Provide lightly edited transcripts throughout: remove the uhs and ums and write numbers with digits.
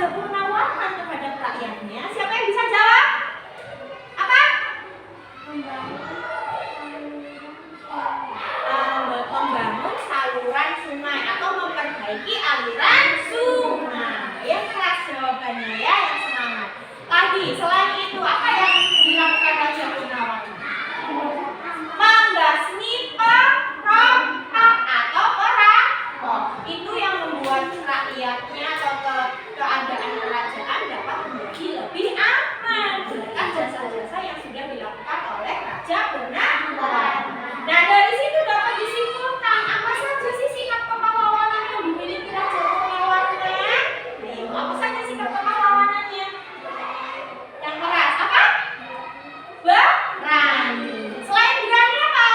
Raja Purnawarman terhadap rakyatnya? Siapa yang bisa jawab? Apa? Membangun saluran sungai atau memperbaiki aliran sungai. Yang keras jawabannya ya, yang semangat. Lagi, selain itu apa yang dilakukan Raja Purnawarman? Membasmi perompak atau perampok. Itu yang membuat rakyatnya atau keadaan kerajaan dapat menjadi lebih aman berkat jasa-jasa yang sudah dilakukan oleh Raja Purnawarman. Nah, dari situ dapat disimpulkan apa saja sih sikap kepahlawanan yang dimiliki Raja Purnawarman. Apa saja sikap kepahlawanannya? Yang keras apa? Berani. Selain berani apa?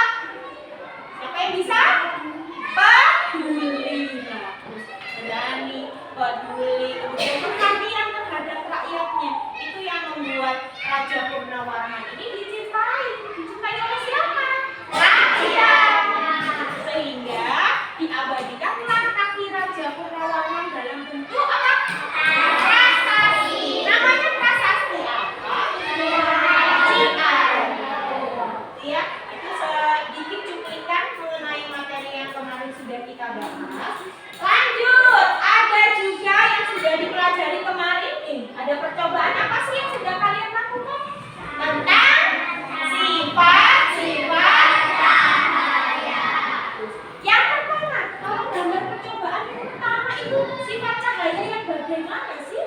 Siapa yang bisa? Peduli. Berani, peduli, kemudian perhatian terhadap rakyatnya. Itu yang membuat Raja Purnawarman ini dicintai. Dicintai oleh siapa? Rakyat. Sehingga diabadikanlah kaki Raja Purnawarman dalam bentuk apa? Prasasti. Namanya prasasti apa? Ya, itu sedikit cuplikan mengenai materi yang kemarin sudah kita bahas. Lanjut, ada juga yang sudah dipelajari kemarin nih. Ada percobaan apa sih yang sudah kalian lakukan? Tentang sifat-sifat cahaya. Yang pertama, kalau gambar percobaan yang pertama itu sifat cahaya yang bagaimana sih?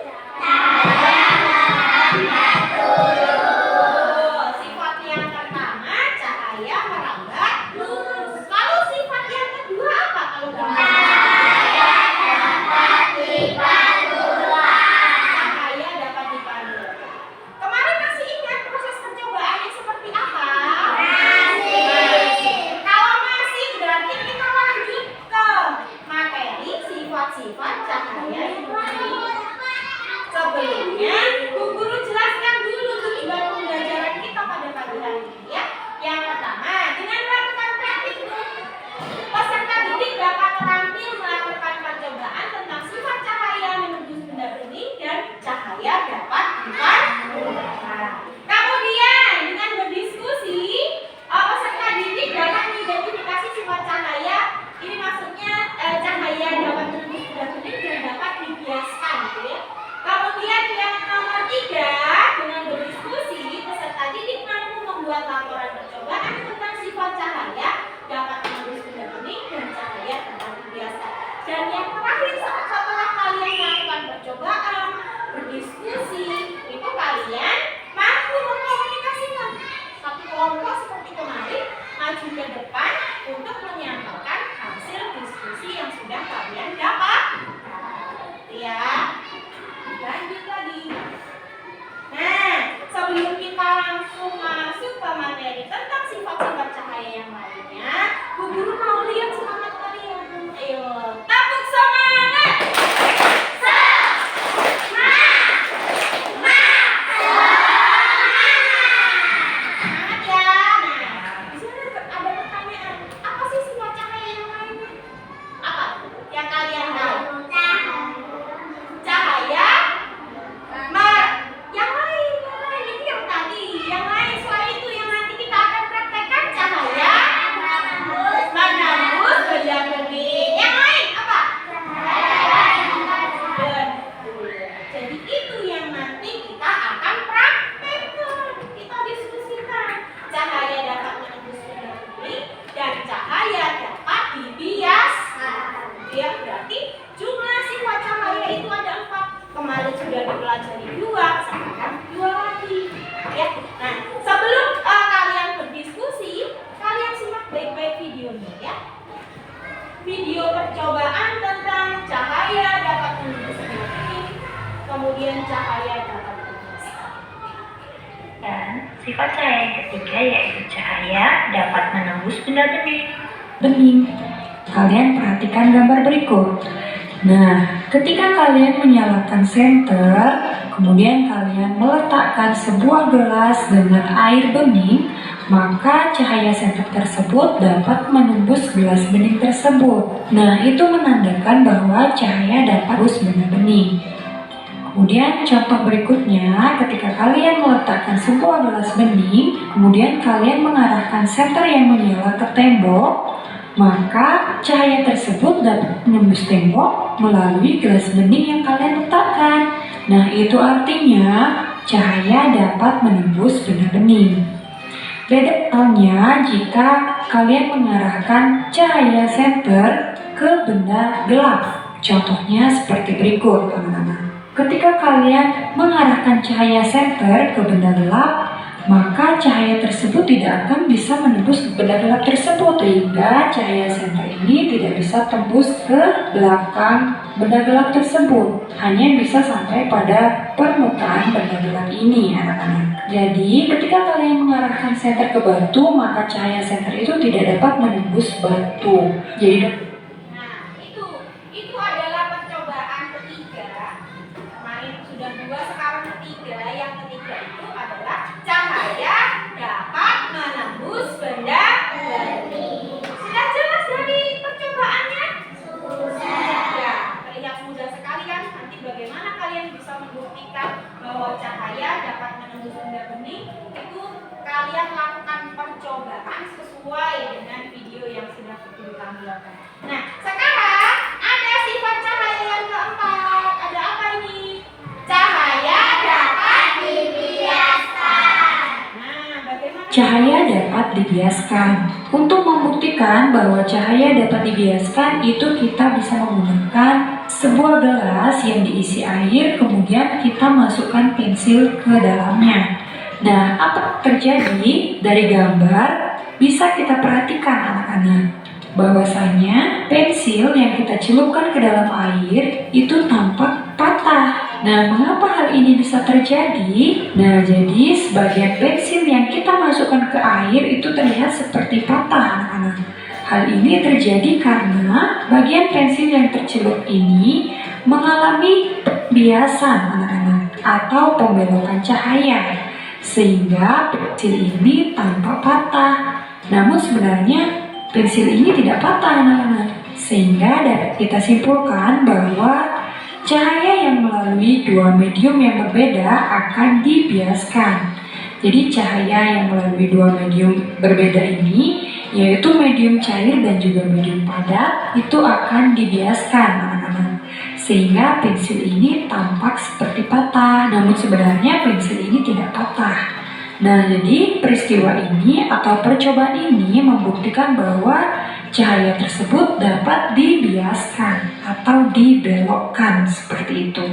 Sifat yang pertama cahaya merambat lurus. Kalau sifat yang kedua apa kalau gambar? Cahaya dapat dipandu. Kemarin masih ingat proses percobaannya seperti apa? Kalau masih berarti kita lanjut ke materi sifat-sifat cahaya yang lain. Sebelumnya, Bu Guru jelaskan dulu tujuan pembelajaran kita pada pagi hari ini ya. Yang pertama, dengan melakukan praktik peserta didik dapat terampil melakukan percobaan tentang sifat cahaya menembus benda bening dan cahaya dapat dipantulkan. Kemudian, dengan berdiskusi, peserta didik dapat mengidentifikasi sifat cahaya. Ini maksudnya cahaya dapat menembus benda bening dan dapat dibiaskan, gitu ya. Kemudian yang nomor 3, dengan berdiskusi, peserta didik mampu membuat laporan percobaan tentang sifat cahaya dapat menembus benda bening dan cahaya dapat dibiaskan. Dan yang terakhir, setelah kalian melakukan percobaan, berdiskusi, itu kalian mampu mengkomunikasikan satu kelompok seperti kemarin maju ke depan untuk menyampaikan hasil diskusi yang sudah kalian dapat. Ya. Lanjut lagi. Nah, sebelum kita langsung masuk ke materi tentang sifat-sifat cahaya yang lainnya, Bu Guru mau lihat semangat kalian. Ayo, tepuk semangat. Semangat ya. Nah, di sini ada pertanyaan. Apa sih sifat cahaya yang lainnya? Apa yang kalian tahu? Cahaya yang lain itu yang tadi, yang lain selain itu yang nanti kita akan praktekkan cahaya menembus benda bening. Yang lain apa? Betul. Jadi itu yang nanti kita akan praktekkan, kita diskusikan. Cahaya dapat menembus benda bening dan cahaya dapat dibiaskan. Ya, berarti jumlah sifat cahaya itu ada 4. Kemarin sudah dipelajari 2, sekarang 2 lagi. Ya. Nah, sebelum kalian berdiskusi, kalian simak baik-baik videonya ya. Video percobaan tentang cahaya dapat menembus benda bening, kemudian cahaya dapat dibiaskan. Dan sifat cahaya yang ketiga yaitu cahaya dapat menembus benda bening. Kalian perhatikan gambar berikut. Nah, ketika kalian menyalakan senter, kemudian kalian meletakkan sebuah gelas dengan air bening, maka cahaya senter tersebut dapat menembus gelas bening tersebut. Nah, itu menandakan bahwa cahaya dapat menembus benda bening. Kemudian contoh berikutnya, ketika kalian meletakkan sebuah gelas bening, kemudian kalian mengarahkan senter yang menyala ke tembok, maka cahaya tersebut dapat menembus tembok melalui gelas bening yang kalian letakkan. Nah, itu artinya cahaya dapat menembus benda bening. Beda halnya jika kalian mengarahkan cahaya senter ke benda gelap. Contohnya seperti berikut, teman-teman. Ketika kalian mengarahkan cahaya senter ke benda gelap, maka cahaya tersebut tidak akan bisa menembus benda gelap tersebut, sehingga cahaya senter ini tidak bisa tembus ke belakang benda gelap tersebut, hanya bisa sampai pada permukaan benda gelap ini, anak-anak. Jadi ketika kalian mengarahkan senter ke batu, maka cahaya senter itu tidak dapat menembus batu. Jadi Nah, itu adalah percobaan ketiga. Kemarin sudah 2, sekarang ketiga. Yang ketiga itu adalah cahaya dapat menembus benda bening. Sudah jelas dari percobaannya? Sudah. Ya, terlihat mudah sekali kan? Nanti bagaimana kalian bisa membuktikan bahwa cahaya dapat menembus benda bening? Itu kalian lakukan percobaan sesuai dengan video yang sudah Guru tampilkan. Nah, sekarang ada sifat cahaya yang keempat. Ada apa ini? Cahaya dapat dibiaskan. Nah, bagaimana? cahaya dapat dibiaskan. Untuk membuktikan bahwa cahaya dapat dibiaskan, itu kita bisa menggunakan sebuah gelas yang diisi air, kemudian kita masukkan pensil ke dalamnya. Nah, apa terjadi dari gambar? Bisa kita perhatikan, anak-anak, bahwasanya pensil yang kita celupkan ke dalam air itu tampak patah. Nah, mengapa hal ini bisa terjadi? Nah, jadi sebagian pensil yang kita masukkan ke air itu terlihat seperti patah, anak-anak. Hal ini terjadi karena bagian pensil yang tercelup ini mengalami pembiasan, anak-anak, atau pembelokan cahaya, sehingga pensil ini tampak patah. Namun sebenarnya pensil ini tidak patah, anak-anak, sehingga dapat kita simpulkan bahwa cahaya yang melalui dua medium yang berbeda akan dibiaskan. Jadi cahaya yang melalui dua medium berbeda ini, yaitu medium cair dan juga medium padat, itu akan dibiaskan, anak-anak, sehingga pensil ini tampak seperti patah, namun sebenarnya pensil ini tidak patah. Nah, jadi peristiwa ini atau percobaan ini membuktikan bahwa cahaya tersebut dapat dibiaskan atau dibelokkan seperti itu.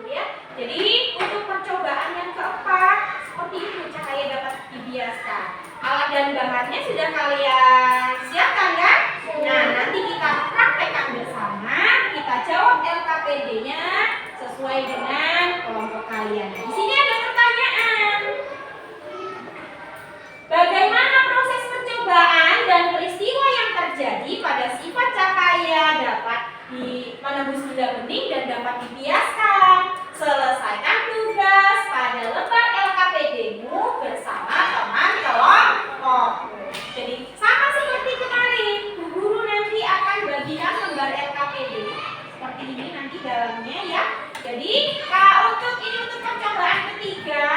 Ya, jadi untuk percobaan yang keempat seperti itu, cahaya dapat dibiaskan. Alat dan bahannya sudah kalian siapkan kan? Nah, nanti kita praktekkan bersama. Kita jawab LKPD-nya sesuai dengan kelompok kalian. Di sini ada pertanyaan. Bagaimana proses percobaan dan peristiwa yang terjadi pada sifat cahaya dapat menembus benda bening dan dapat dibiaskan? Selesaikan tugas pada lembar LKPD-mu bersama teman kelompok. Jadi sama seperti kemarin, Bu Guru nanti akan bagikan lembar LKPD seperti ini nanti dalamnya ya. Jadi untuk ini untuk percobaan ketiga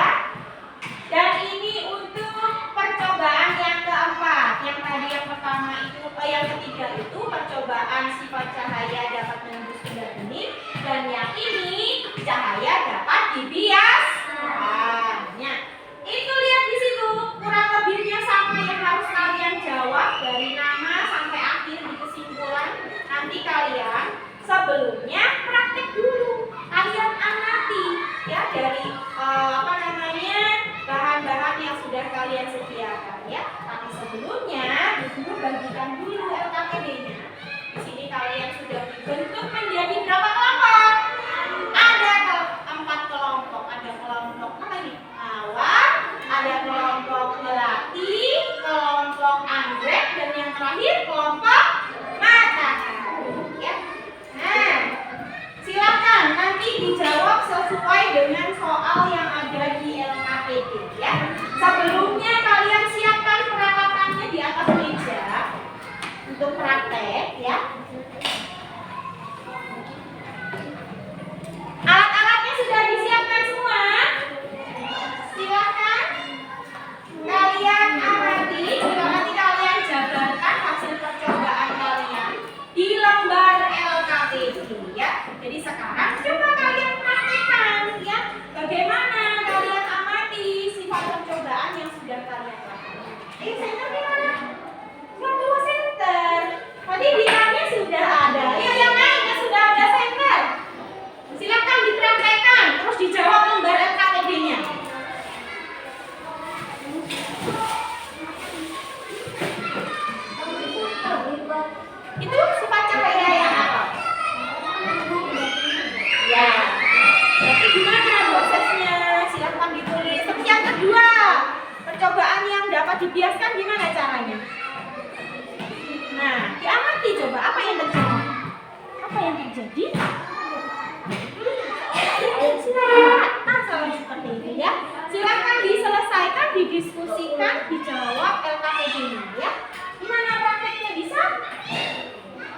dan ini untuk percobaan yang keempat. Yang tadi yang pertama itu, yang ketiga itu percobaan sifat cahaya dapat menembus benda bening, dan yang ini cahaya dapat dibiaskan. Nah, itu lihat di situ kurang lebihnya sama yang harus kalian jawab dari nama sampai akhir di kesimpulan. Nanti kalian sebelumnya praktek dulu, kalian amati ya dari bahan-bahan yang sudah kalian sediakan ya. Tapi sebelumnya Guru bagikan dulu LKPD-nya. Di sini kalian sudah dibentuk menjadi berapa kelompok? Ada 4 kelompok. Ada kelompok apa ini? Awal, ada kelompok melati, kelompok anggrek, dan yang terakhir kelompok matahari ya. Nah, silakan nanti dijawab sesuai dengan soal yang ada di LKPD ya. Sebelumnya kalian siapkan peralatannya di atas meja untuk praktek ya. dibiaskan gimana caranya? Nah, diamati coba apa yang terjadi? Apa yang terjadi? Silakan salah seperti itu ya. Silakan diselesaikan, didiskusikan, dijawab LKPD-nya ya. Gimana prakteknya bisa?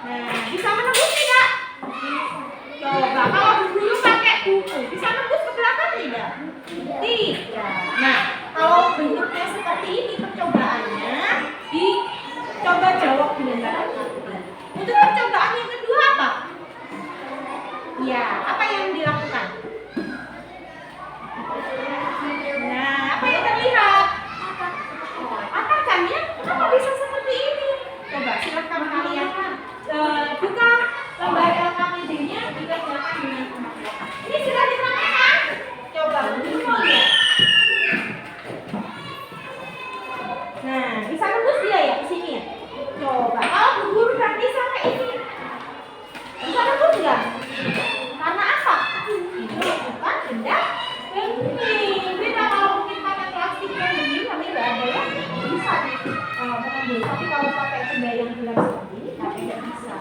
Nah, bisa menembus tidak? Coba kalau dulu pakai buku, bisa menembus ke belakang tidak? Tidak. Nah, kalau bentuknya seperti ini percobaannya, dicoba jawab dengan LKPD. Untuk percobaan yang kedua apa? Ya, apa yang dilakukan? Nah, apa yang terlihat? Apa kan ya? Kenapa bisa seperti ini? Coba silakan kalian buka lembar LKPD-nya dikerjakan dengan kemampuan. Ini sudah diterangkan? Coba dulu lihat. Nah, bisa nembus dia ya ke sini ya? Coba, kalau Bu Guru berarti sampai ini. Bisa nembus enggak? Karena apa? Ini bukan benda bening. Beda kalau mungkin pakai plastik yang bening, tapi nggak ada ya. Bisa menembus. Tapi kalau pakai benda yang bulat seperti ini, tapi tidak bisa.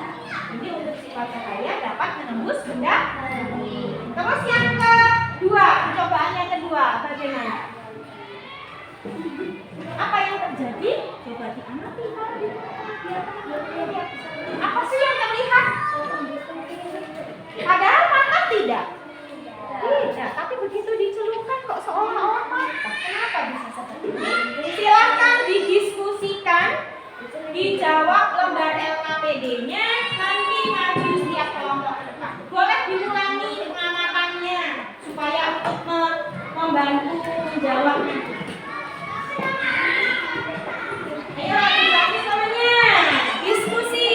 Jadi untuk sifat cahaya dapat menembus benda bening. Terus yang kedua, percobaan yang kedua, bagaimana? Apa yang terjadi? Coba diamati. Apa sih yang terlihat? Padahal mata tidak. Tidak, tapi begitu dicelupkan kok seolah-olah mata. Kenapa bisa seperti ini? Silakan didiskusikan, dijawab lembar LKPD-nya, nanti maju setiap kelompok ke depan. Boleh diulangi pengamatannya supaya untuk membantu menjawabnya. Ayo dibantu semuanya, diskusi,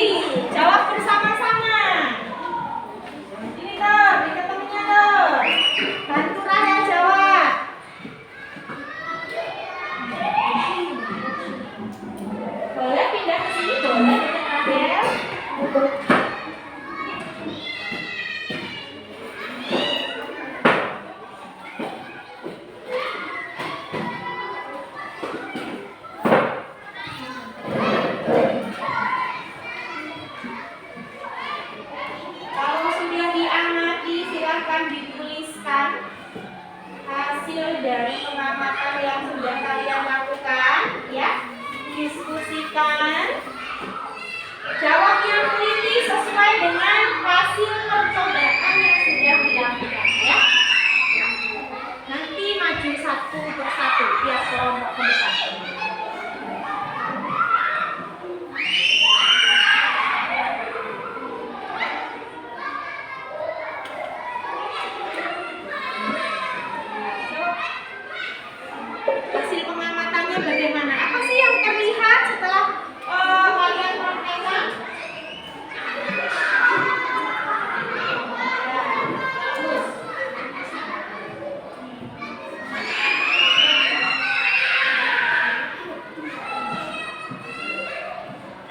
jawab bersama-sama. Ini Dor, ini ketemunya Dor. Bantu Raya jawab. Boleh pindah ke sini, boleh Rahel. Kalau sudah diamati, silakan dituliskan hasil dari pengamatan yang sudah kalian lakukan, ya. Diskusikan, jawab yang teliti sesuai dengan hasil percobaan yang sudah dilakukan, ya. Nanti maju satu persatu tiap kelompok ke depan. Hasil pengamatannya bagaimana? Apa sih yang terlihat setelah kalian praktekkan? Terus.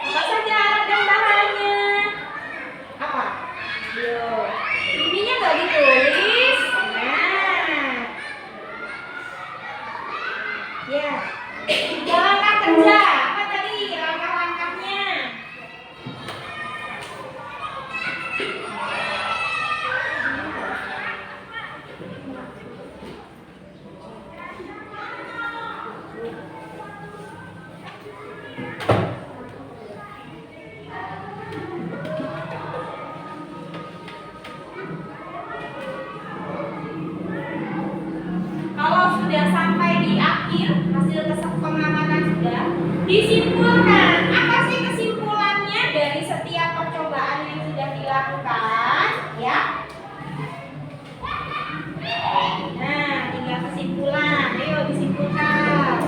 Apa saja dan bahannya? Apa? Yo, ininya nggak ditulis. Nah. Ya, langkah kerja. Apa tadi langkah-langkahnya? Kalau sudah sampai di akhir, hasil pengamatan sudah disimpulkan. Apa sih kesimpulannya dari setiap percobaan yang sudah dilakukan? Ya. Nah, tinggal kesimpulan. Ayo disimpulkan.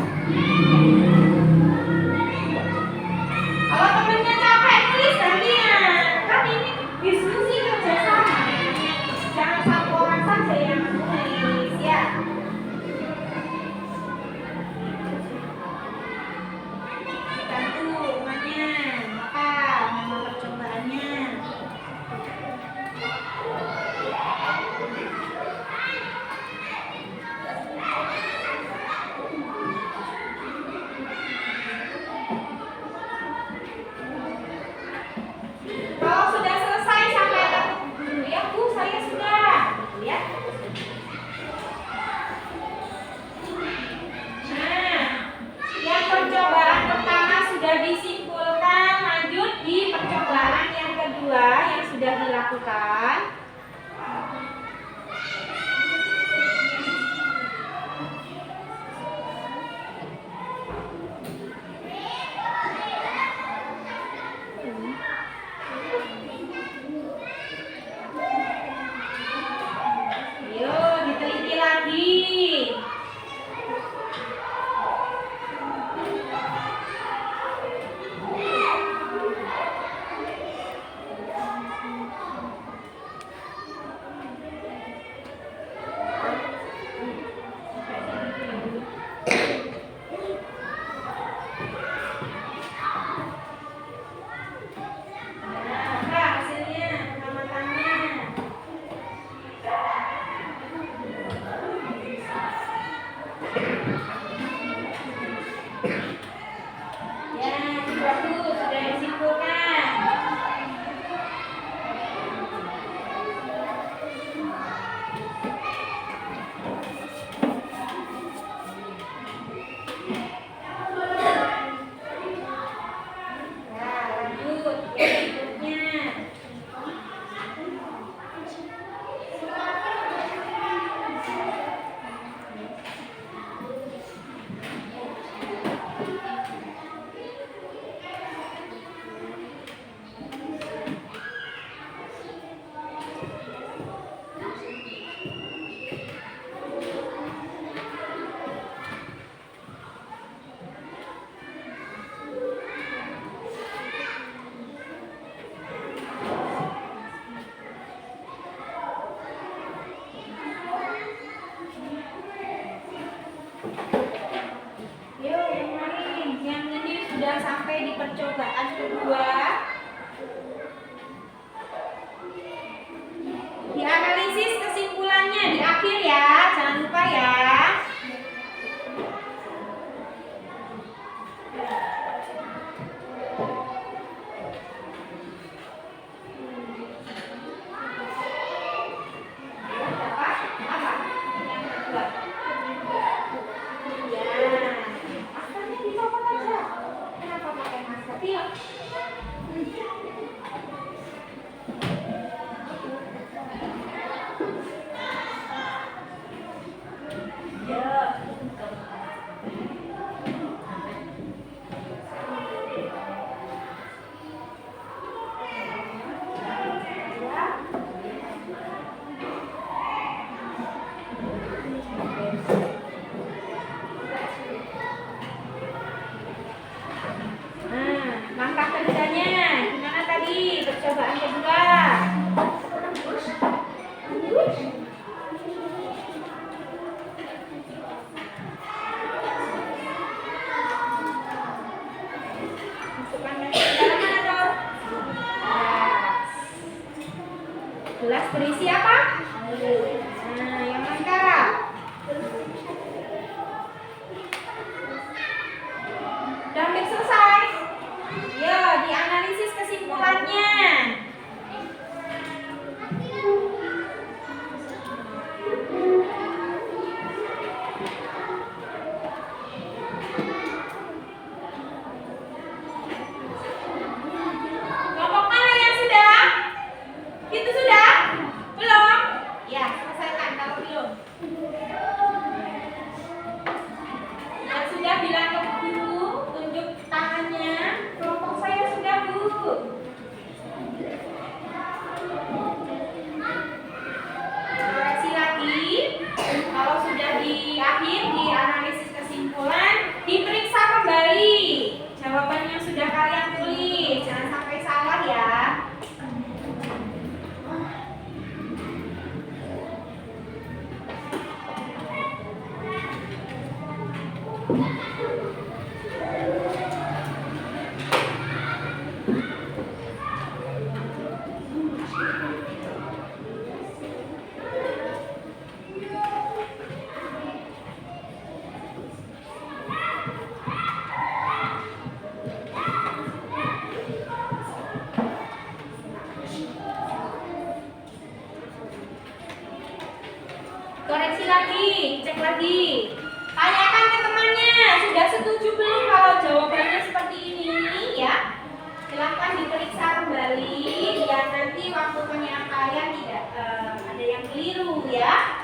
Kalau temennya capek tulis gantian. Kan ini diskusi kerjasama. Jangan satu orang saja yang menulis, ya. Bantu percobaan kedua. Dianalisis kesimpulannya di akhir ya, jangan lupa ya. Langkah kerjanya gimana tadi percobaan kedua? Masukkan ke dalam mana dong? Gelas berisi apa? Nah, yang lengkap. Udah hampir selesai. Ya, dianalisis kesimpulannya. Kelompok mana yang sudah? Itu sudah? Belum? Ya, selesaikan kalau belum. Yang sudah bilang ke guru, tunjuk tangannya. Kelompok saya sudah, Bu. Koreksi lagi. Kalau sudah di akhir di analisis kesimpulan, diperiksa kembali jawaban yang sudah kalian tulis. Jangan sampai salah ya. Koreksi lagi, cek lagi. Tanyakan ke temannya, sudah setuju belum kalau jawabannya seperti ini ya? Silahkan diperiksa kembali biar nanti waktu penyampaian tidak ada yang keliru ya.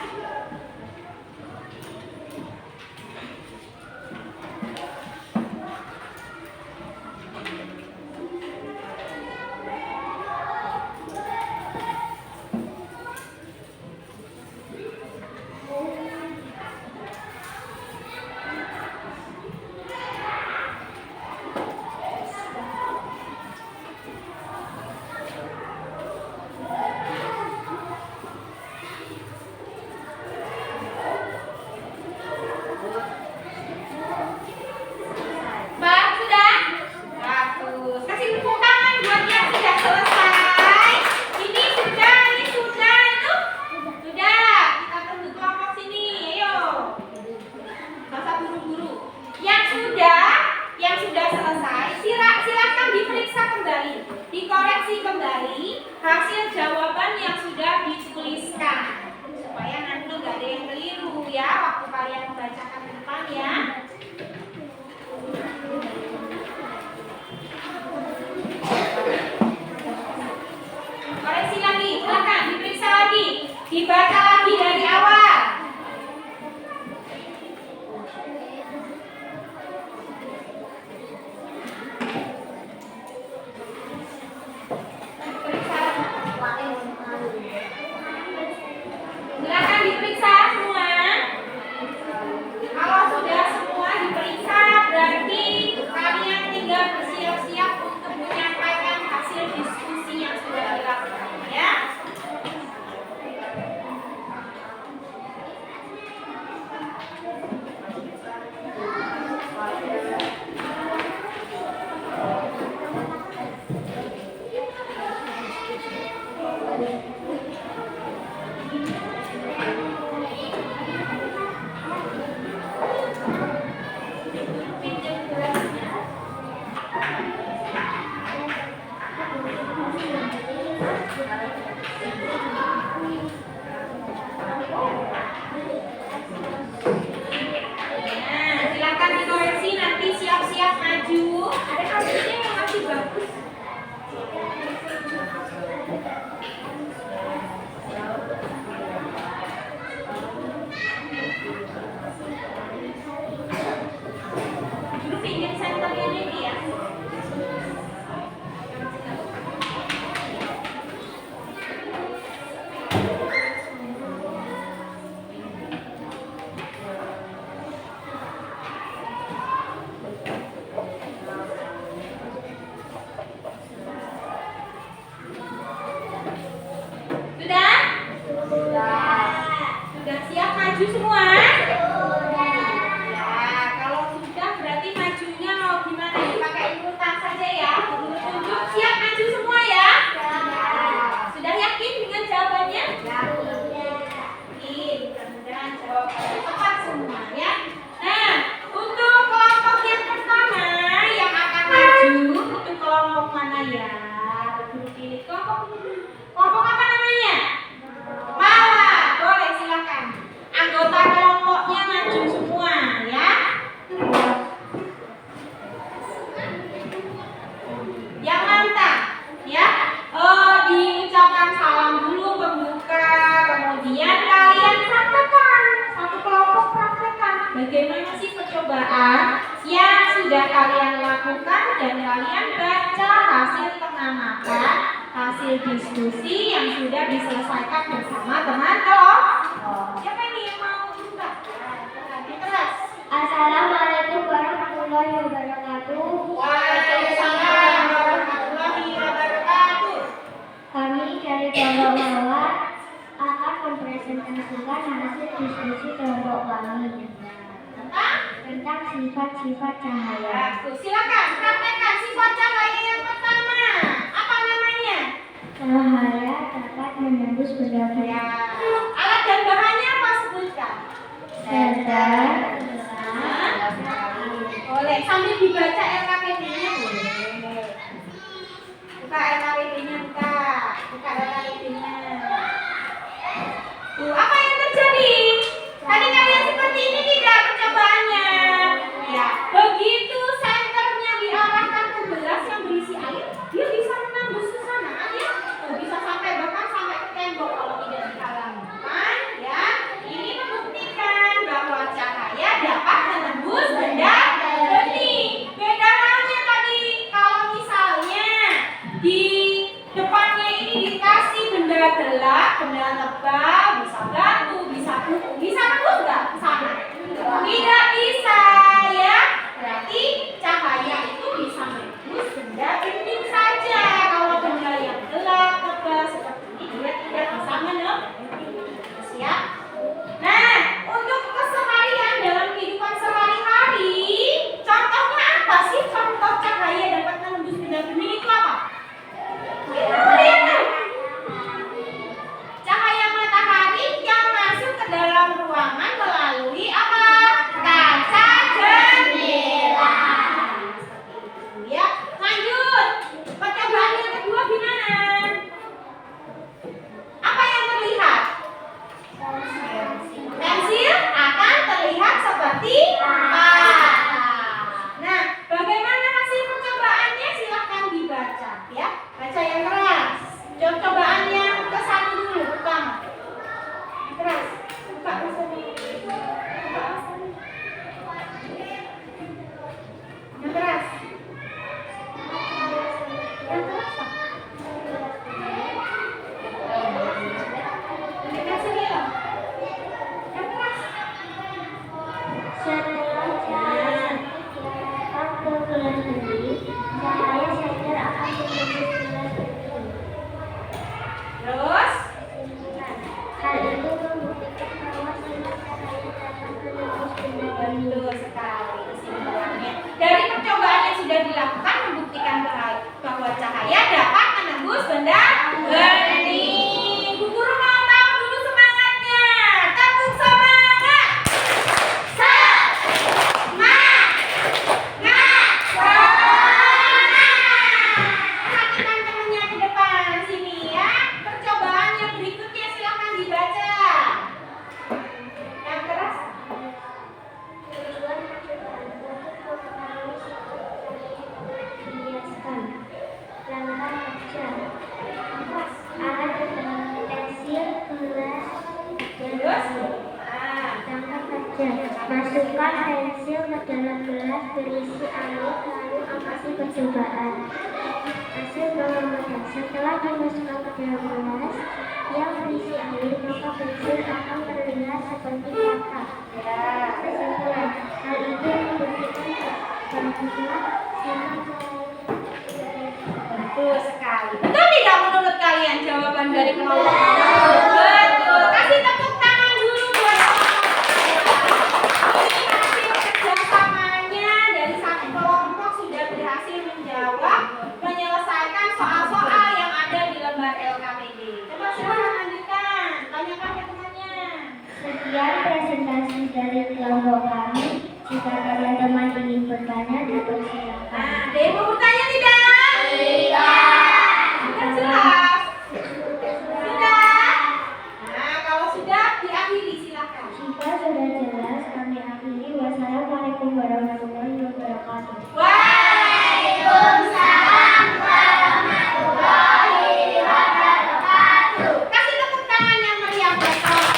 Mbak, sudah? Bagus. Kasih tepuk tangan buat yang sudah selesai. Ini sudah itu. Sudah. Kita tunggu kelompok sini. Ayo. Nggak usah buru-buru. Yang sudah selesai, silakan diperiksa kembali, dikoreksi kembali hasil jawaban yang sudah dituliskan supaya nanti nggak ada yang keliru ya waktu kalian membacakan ke depan ya. Koreksi lagi, silakan diperiksa lagi, dibaca lagi dari awal. Silakan diperiksa semua. Kalau sudah semua diperiksa, berarti kalian tinggal bersiap-siap untuk menyampaikan hasil diskusi yang sudah dilakukan ya. maju semua? Ya, kalau sudah berarti majunya mau gimana nih? Pakai ikutan saja ya. Guru tunjuk, siap maju semua ya? Sudah yakin dengan jawabannya? Yakin. Mudah-mudahan jawabannya tepat semua ya. Nah, untuk kelompok yang pertama yang akan maju, itu kelompok mana ya? Guru pilih kelompok apa namanya? Mala, boleh silakan. Anggota kelompoknya maju semua ya. Yang mantap ya. Diucapkan salam dulu pembuka, kemudian kalian praktekkan. Satu kelompok praktekkan bagaimana sih percobaan yang sudah kalian lakukan dan kalian baca hasil pengamatan, hasil diskusi yang sudah diselesaikan bersama teman kelompok. Siapa ini yang mau buka? Keras. Assalamualaikum warahmatullahi wabarakatuh. Waalaikumsalam warahmatullahi wabarakatuh. Kami dari kelompok Mawar akan mempresentasikan hasil diskusi kelompok kami tentang sifat-sifat cahaya. Bagus, silakan praktekkan sifat cahaya yang pertama. Apa namanya? Cahaya dapat menembus benda-benda Ya. Alat dan bahannya apa sebutkan? senter, Boleh sambil dibaca LKPD-nya boleh. Buka LKPD-nya, buka LKPD-nya. Apa yang terjadi? Tadi kalian seperti ini tidak percobaannya. Ya, begitu senternya diarahkan ke gelas yang berisi air, dia bisa menembus ke sana ya. Bisa sampai bahkan sampai ke tembok kalau tidak dihalangi. Ya, ini membuktikan bahwa cahaya dapat menembus benda bening. Beda halnya tadi kalau misalnya di depannya ini dikasih benda gelap, benda tebal, bisa batu, bisa buku, bisa tembus nggak ke sana? Tidak bisa ya. Berarti cahaya itu bisa menembus benda bening saja. Kalau benda yang gelap, tebal seperti ini dia tidak bisa menembus. Siap? Nah, untuk keseharian dalam kehidupan sehari-hari, contohnya apa sih? Contoh cahaya dapat menembus benda bening itu apa? Lihat. Cahaya matahari yang masuk ke dalam ruangan melalui apa? Kaca jendela. Ya, lanjut. Percobaan yang kedua gimana? Apa yang terlihat? Pensil akan terlihat seperti pata. Nah, bagaimana hasil percobaannya? Silahkan dibaca ya. Baca yang keras. Cobaan yang ke satu dulu pertama. Keras. Buka rasanya. Buka rasanya. Yang keras. Yang keras Pak. Yang sini loh. Yang keras. setelah cahaya diarahkan ke gelas ini, cahaya senter akan menembus gelas ini. Terus. Hal itu membuktikan bahwa sifat cahaya dapat menembus benda bening. Betul sekali kesimpulannya. Dari percobaan yang sudah dilakukan membuktikan bahwa cahaya dapat menembus benda bening. Bu Guru mau tahu dulu semangatnya. Tepuk semangat. Perhatikan temannya ke depan sini ya. Percobaan yang berikutnya silakan dibaca. Yang keras. Tujuan percobaan untuk mengetahui sifat cahaya dihiaskan. Langkah kerja. Alat dan pensil, gelas, dan Terus. langkah kerja. Masukkan pensil ke dalam gelas berisi air lalu amati percobaan. Hasil pengamatan. Setelah dimasukkan ke dalam gelas yang berisi air, maka pensil akan terlihat seperti kata. Kesimpulan, hal itu membuktikan bahwa sifat Betul sekali. Betul tidak menurut kalian jawaban dari kelompok? Betul. Kasih tepuk tangan dulu buat kelompok Sekian presentasi dari kelompok kami. Jika teman-teman ingin bertanya, dipersilakan. Nah, ada yang mau bertanya tidak? Sudah jelas? Sudah? Nah, kalau sudah, diakhiri silakan. Jika sudah jelas, kami akhiri. Wassalamualaikum warahmatullahi wabarakatuh. Waalaikumsalam warahmatullahi wabarakatuh. Kasih tepuk tangan yang meriah besok.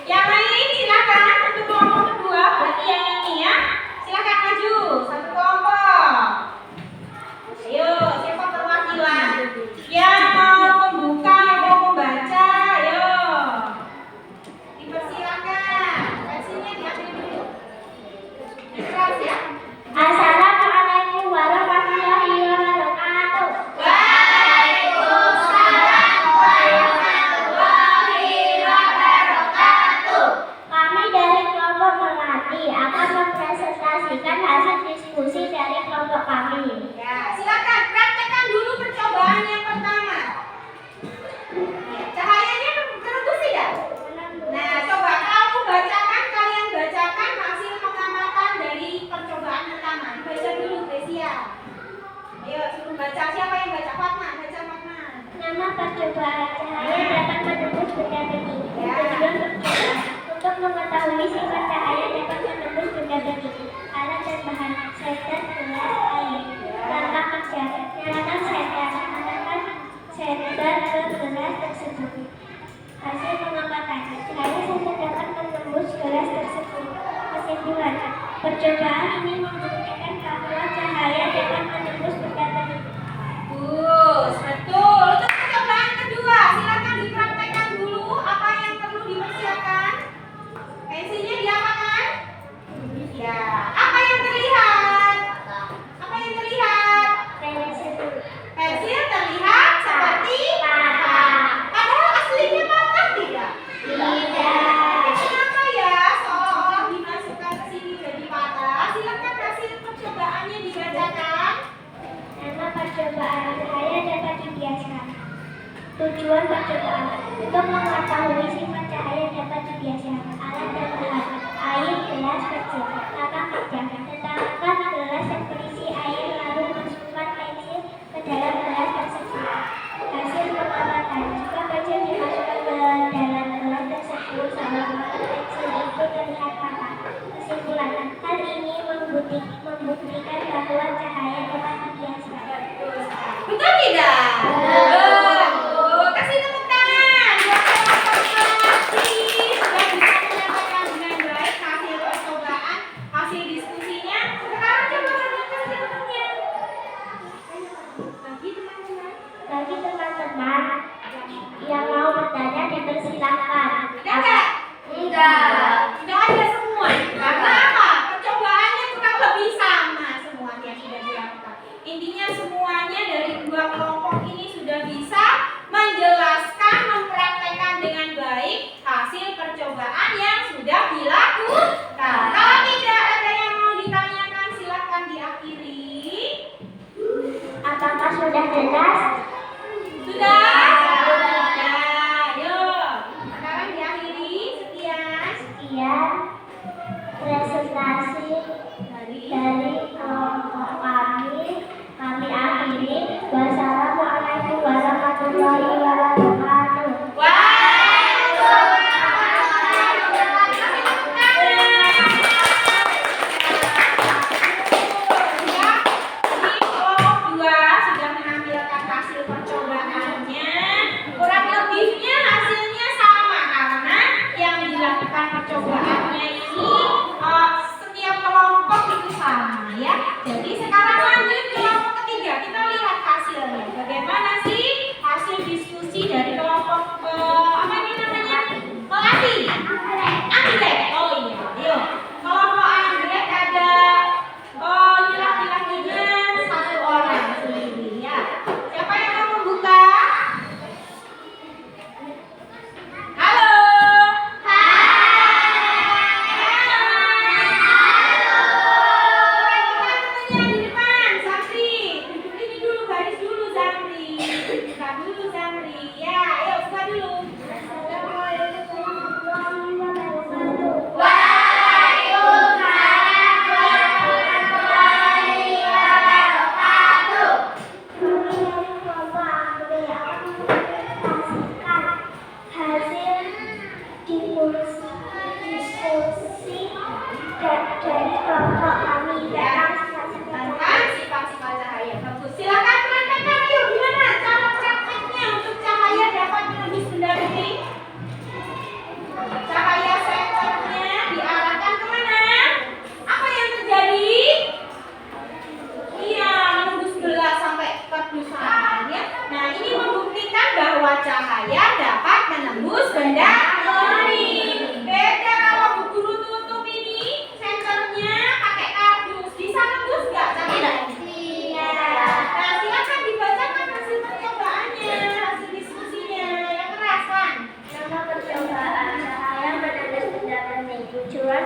Yang lain silakan untuk kelompok kedua. Berarti yang ini ya. Silakan maju satu kelompok. Ayo, siapa perwakilan yang mau membuka, mau membaca? Ayo, dipersilakan. Pensilnya diambil dulu. Ikhlas ya. Assalamualaikum warahmatullahi wabarakatuh. Waalaikumsalam warahmatullahi wabarakatuh. Kami dari kelompok Melati akan mempresentasikan hasil diskusi dari kelompok kami. Ya, silakan praktekkan dulu percobaan yang pertama. Ya, cahayanya tertembus tidak? Nah, coba kamu bacakan, kalian bacakan hasil pengamatan dari percobaan pertama. Baca dulu, Gresia. Ayo, suruh baca. Siapa yang baca? Fatma, baca Fatma. Nama percobaan cahaya dapat menembus benda tinggi. Tujuan percobaan untuk mengetahui sifat cahaya dapat menembus benda tinggi. Alat dan bahan senter, gelas, air. Langkah kerja: nyalakan senter, arahkan senter ke gelas tersebut. Hasil pengamatan cahaya senter dapat menembus gelas tersebut. Kesimpulan: percobaan ini membuktikan bahwa cahaya dapat menembus benda tinggi. Bagus, betul. Untuk percobaan kedua, silakan dipraktekkan dulu apa yang perlu dipersiapkan. Pensilnya diapakan? Ya, apa yang terlihat? Apa yang terlihat? Pensil terlihat seperti patah. Padahal aslinya patah tidak? Kenapa ya seolah-olah dimasukkan ke sini jadi patah? Silakan hasil percobaannya dibacakan. Nama percobaan cahaya dapat dibiasakan. Tujuan percobaan untuk mengetahui sifat cahaya dapat dibiasakan. Alat dan bahan: air, gelas kecil. Langkah kerja: letakkan gelas yang berisi air lalu masukkan pensil ke dalam gelas tersebut. Hasil pengamatan: jika pensil dimasukkan ke dalam gelas tersebut selama pensil itu terlihat patah. Kesimpulan: hal ini membuktikan bahwa cahaya dapat dibiasakan. Betul tidak? Betul. Kasih tepuk tangan buat kelompok Melati. Sudah bisa menyampaikan dengan baik hasil percobaan, hasil diskusinya. Sekarang coba bacakan jawabannya. Bagi teman-teman. Bagi teman-teman yang mau bertanya dipersilakan. Ada nggak? Enggak. Sudah ada semua. Karena apa? Percobaannya kurang lebih sama semuanya sudah dilakukan. Intinya semuanya dari dua kelompok ini sudah bisa menjelaskan, mempraktekkan dengan baik hasil percobaan yang sudah dilakukan. Kalau tidak ada yang mau ditanyakan, silakan diakhiri. Apakah sudah jelas? Sudah? Ya, yuk. Sekarang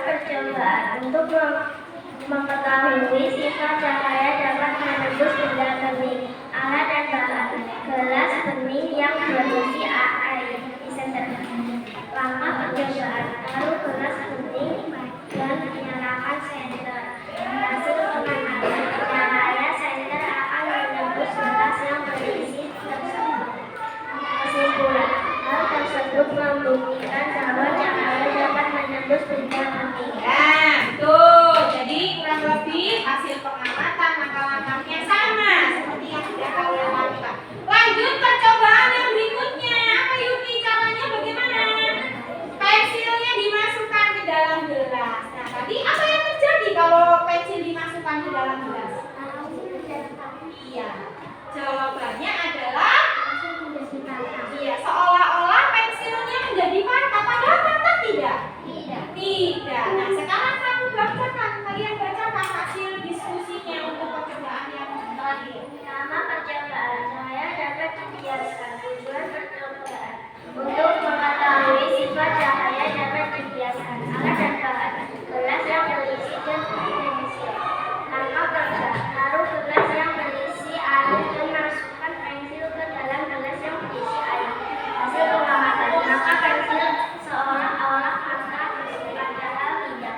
percobaan untuk mengetahui sifat cahaya dapat menembus benda bening, alat dan bahan. Gelas bening yang berisi air. Langkah percobaan: taruh gelas bening dan nyalakan senter. Hasil pengamatan: cahaya senter akan menembus gelas yang berisi tersebut. Kesimpulan: hal tersebut membuktikan bahwa cahaya dapat menembus benda bening. Nah, tuh. Jadi kurang lebih hasil pengamatan langkah-langkahnya sama seperti yang sudah kalian lakukan. Lanjut percobaan yang berikutnya. Apa Yuki? Caranya bagaimana? Pensilnya dimasukkan ke dalam gelas. Nah, tadi apa yang terjadi kalau pensil dimasukkan ke dalam gelas? Iya. Jawabannya adalah iya, seolah-olah pensilnya menjadi patah. Padahal patah tidak? Tidak. Nah, sekarang kamu kalian bacakan hasil diskusinya untuk percobaan yang terakhir. Nama percobaan: saya dapat dibiasakan. Tujuan percobaan: untuk mengetahui sifat cahaya dapat dibiasakan. Alat dan bahan: gelas yang berisi dan pensil. Langkah kerja: taruh gelas yang berisi air dan masukkan pensil ke dalam gelas yang berisi air. Hasil pengamatan: maka pensil seolah-olah patah padahal tidak.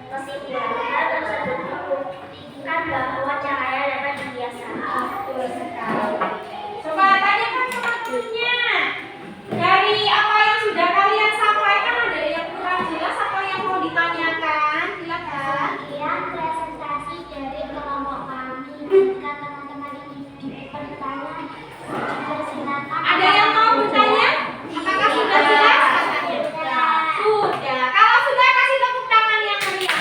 Kesimpulan: hal tersebut membuktikan bahwa cahaya dapat dibiasakan. Betul sekali. Coba tanyakan selanjutnya. Dari apa yang sudah kalian sampaikan, ada yang kurang jelas atau yang mau ditanyakan? Silakan. Sekian presentasi dari kelompok kami. Jika teman-teman ini bertanya, silakan. Ada yang mau bertanya? Apakah sudah jelas katanya? Sudah. Kalau sudah, kasih tepuk tangan yang meriah.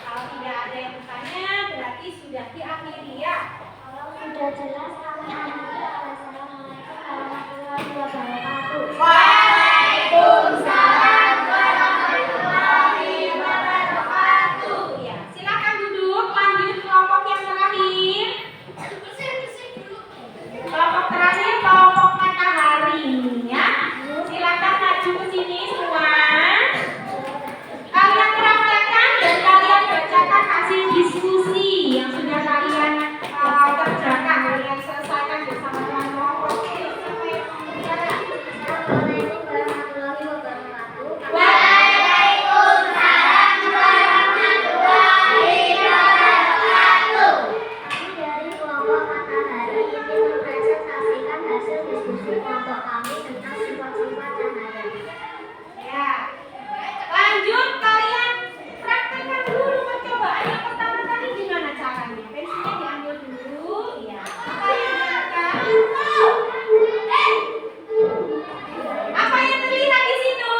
Kalau tidak ada yang bertanya, berarti sudah diakhiri ya. Kalau sudah jelas, kami akhiri. Wassalamualaikum warahmatullahi wabarakatuh. Waalaikumsalam warahmatullahi wabarakatuh. Ya, silakan duduk. Lanjut kelompok yang terakhir. Kelompok terakhir kelompok matahari ya. Silakan maju ke sini semua. Kalian praktekkan dan kalian bacakan hasil diskusi yang sudah kalian kerjakan, kalian selesaikan bersama teman-teman. Assalamualaikum warahmatullahi wabarakatuh. Waalaikumsalam warahmatullahi wabarakatuh. Kami dari kelompok matahari ingin mempresentasikan hasil diskusi kelompok kami tentang sifat-sifat cahaya. Ya. Lanjut kalian praktekkan dulu percobaan yang pertama tadi gimana caranya? Pensilnya diambil dulu, ya. Apa yang dilakukan? Apa yang terlihat di situ?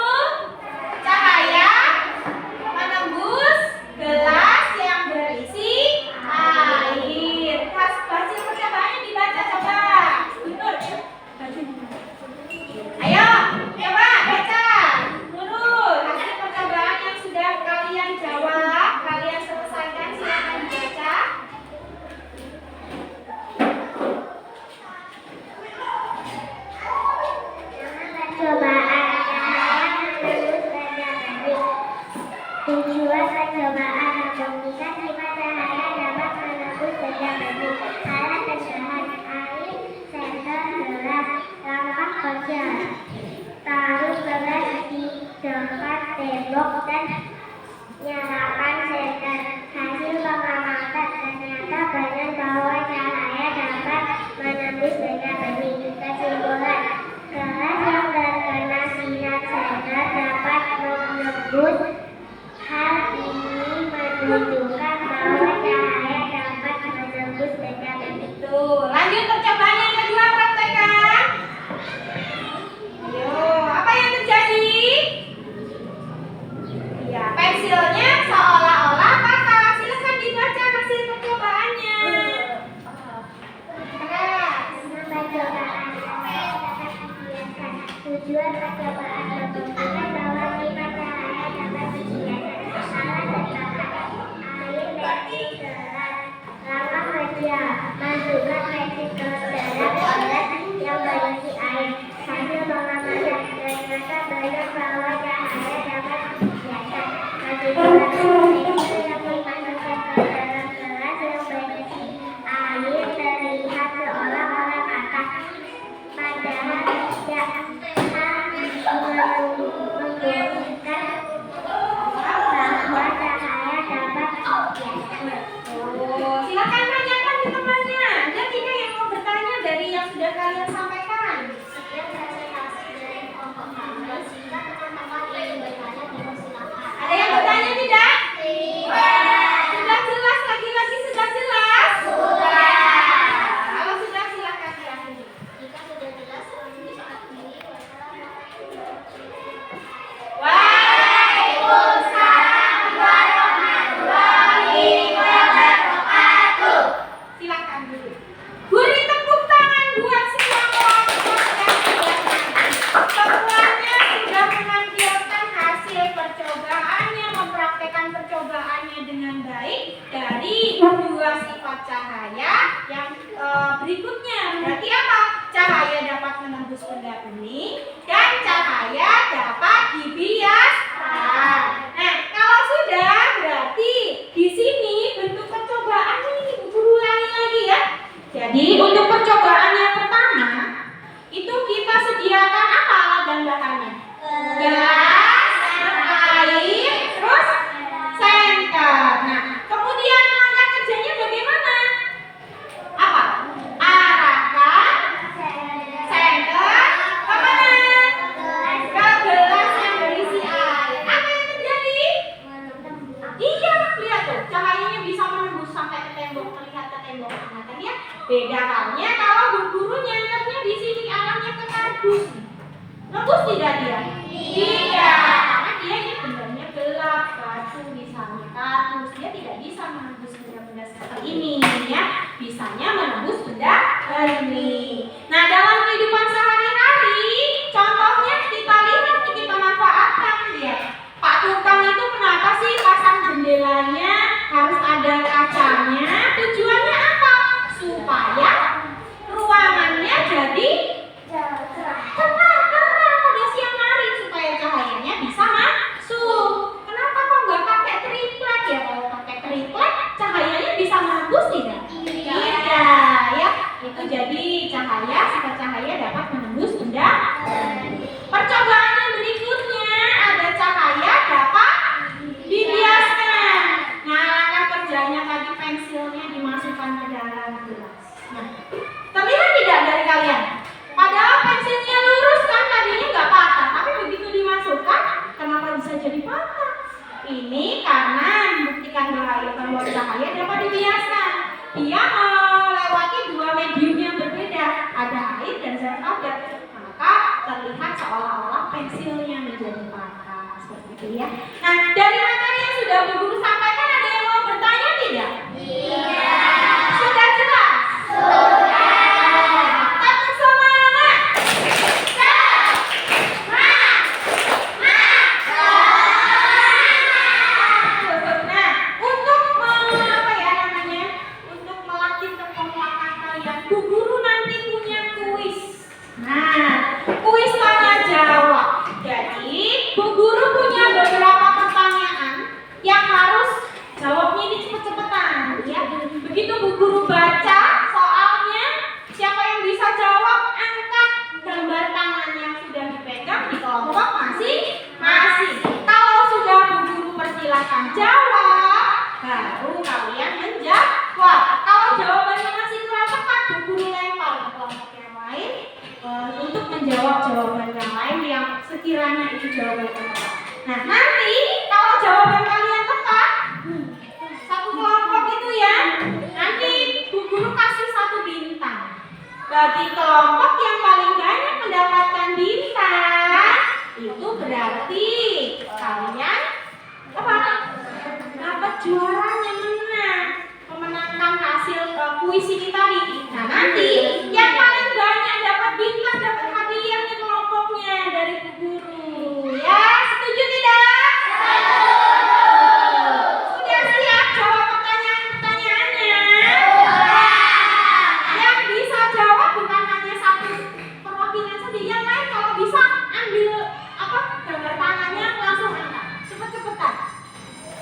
Cahaya menembus gelas yang berisi air. Hasil percobaannya dibaca coba. Ayo, coba baca. Nurul, hasil percobaan yang sudah kalian jawab, kalian selesaikan, silakan dibaca. Percobaan cahaya menembus benda bening. Tujuan percobaan membuktikan sifat cahaya dapat menembus benda bening. Alat dan bahan: air, senter, gelas. Langkah kerja: taruh gelas di dekat tembok dan nyalakan senter. Hasil pengamatan: ternyata benar bahwa cahaya dapat menembus benda bening. Kesimpulan: gelas yang terkena sinar senter dapat menembus. Hal ini menunjukkan bahwa cahaya dapat menembus benda bening. Tuh, lanjut percobaan yang kedua, praktekkan. Ayo, apa yang terjadi? Ya, pensilnya seolah-olah patah. Silakan dibaca hasil percobaannya. Keras. Percobaan cahaya dapat dibiasakan. Tujuan percobaan membuktikan bahwa sifat cahaya dapat dibiasakan. Alat dan bahan: air, pensil, gelas. Langkah kerja: masukkan pensil ke dalam gelas yang berisi air. Hasil pengamatan: ternyata benar menembus benda bening dan cahaya dapat dibiaskan. Nah, kalau sudah berarti di sini bentuk percobaan ini Bu Guru ulangi lagi ya. Jadi untuk percobaan yang pertama itu kita sediakan apa alat dan bahannya? Gelas, air, terus senter. Nah, kemudian langkah kerjanya bagaimana? Apa? Arahkan senter kemana? Ke gelas yang berisi air. Apa yang terjadi? Iya, lihat tuh, cahayanya bisa menembus sampai ke tembok, terlihat ke tembok. Nah, tadi ya beda halnya kalau Bu Guru nyantetnya di sini arahnya ke kardus. Nembus tidak dia? Tidak, karena dia ini bendanya gelap, batu misalnya kardus, dia tidak bisa menembus benda-benda seperti ini ya. Bisanya menembus benda bening. Nah, dalam kehidupan sehari-hari, contohnya kita lihat, kita manfaatkan dia. Pak tukang itu kenapa sih pasang jendelanya harus ada kacanya? Tujuannya apa? Supaya ruangannya jadi terang pada siang hari supaya cahayanya bisa masuk. Kenapa kok nggak pakai triplek ya? Kalau pakai triplek cahayanya bisa menembus tidak? Tidak ya. Itu jadi sifat cahaya dapat menembus benda. Percobaan yang berikutnya ada cahaya dapat dibiaskan. Nah, langkah kerjanya tadi pensilnya dimasukkan ke dalam gelas. Nah, terlihat tidak dari kalian? Padahal pensilnya lurus kan, tadinya nggak patah, tapi begitu dimasukkan, kenapa bisa jadi patah? Ini karena membuktikan bahwa cahaya dapat dibiaskan. Dia melewati dua medium yang berbeda, ada air dan zat padat, maka terlihat seolah-olah pensilnya menjadi patah seperti itu ya. Nah, dari materi yang sudah Bu Guru sampaikan, ada yang mau bertanya tidak? Iya. Sudah jelas? Sudah. Tetap semangat. Nah, untuk untuk melatih kekompakan kalian, Bu Guru nanti punya kuis. Nah, kuis tanya jawab. Jadi, Bu Guru punya beberapa pertanyaan yang harus jawabnya ini cepet-cepetan ya. Begitu Bu Guru baca soalnya, siapa yang bisa jawab angkat gambar tangan yang sudah dipegang di kelompok masing-masing. Kalau sudah Bu Guru persilahkan jawab, baru kalian menjawab. Kalau jawabannya masih kurang tepat, Bu Guru lempar ke kelompok yang lain untuk menjawab jawaban yang lain yang sekiranya itu jawaban yang tepat. Nah, nanti kalau jawaban kalian tepat, satu kelompok itu ya, nanti Bu Guru kasih 1 bintang. Bagi kelompok yang paling banyak mendapatkan bintang, itu berarti kalian apa? Dapat juaranya, menang, memenangkan hasil kuis ini tadi. Nah, nanti yang paling banyak dapat bintang, dapat hadiah nih kelompoknya dari Bu Guru. Ya, setuju tidak? Sudah siap jawab pertanyaan-pertanyaannya? Yang bisa jawab bukan hanya satu perwakilan saja, yang lain kalau bisa ambil gambar tangannya langsung angkat. Cepet-cepetan.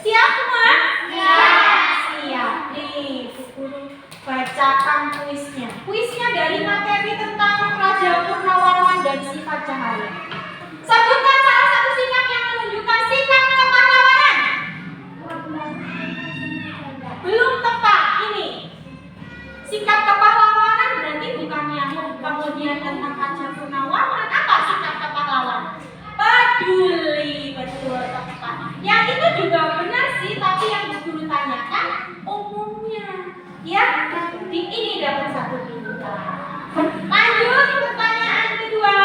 Siap semua? Siap. Nih, Bu Guru bacakan kuisnya. Kuisnya dari materi tentang Raja Purnawarman dan sifat cahaya. Sebutkan salah satu sikap yang menunjukkan sikap kepahlawanan. Belum tepat ini. Sikap kepahlawanan berarti bukan nyamuk. Kemudian tentang Raja Purnawarman, apa sikap kepahlawanan? Peduli, betul tepat. Yang itu juga benar sih, tapi yang Bu Guru tanyakan umumnya. Ya, ini dapat 1 bintang. Lanjut pertanyaan kedua.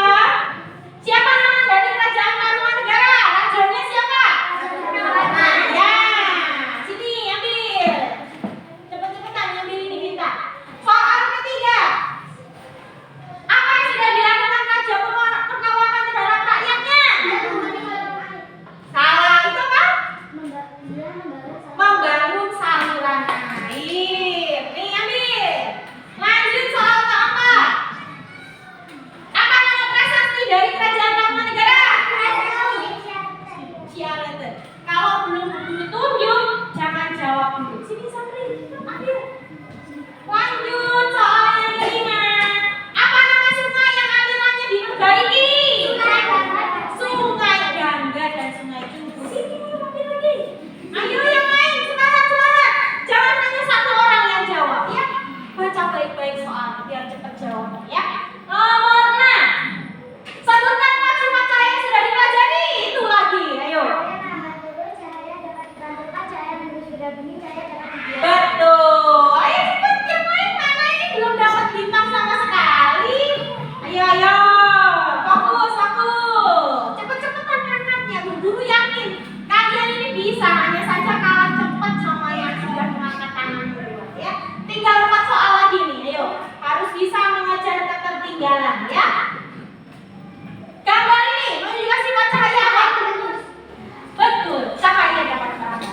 Siapa nama dari Kerajaan Tarumanegara? Rajanya siapa? Ya, sini ambil. Cepet-cepetan ambil ini bintang. Soal ketiga. Apa yang sudah dilakukan Raja Purnawarman terhadap rakyatnya? dari kerajaan Tarumanegara? Ciarete. Kalau belum guru tunjuk, jangan jawab dulu. Sini Sandri, ambil. Lanjut soal yang kelima. Apa nama sungai yang alirannya diperbaiki? Sungai Gangga dan Sungai Cungku. Sini ambil lagi. Ayo yang lain, semangat. Jangan hanya satu orang yang jawab ya. Baca baik-baik soalnya biar cepat jawabnya ya. Nomor 6. Sebutkan 4 sifat cahaya yang sudah dipelajari. Itu lagi, ayo. Betul. Ayo cepat yang lain, mana ini belum dapat bintang sama sekali. Ayo. Fokus. Cepet-cepetan angkatnya. Bu Guru yakin kalian ini bisa, hanya saja kalah cepat sama yang sudah mengangkat tangan duluan ya. Tinggal 4 soal lagi nih. Ayo. Harus bisa mengejar ketertinggalan ya. Gambar ini menunjukkan sifat cahaya apa? Betul, cahaya dapat berapa?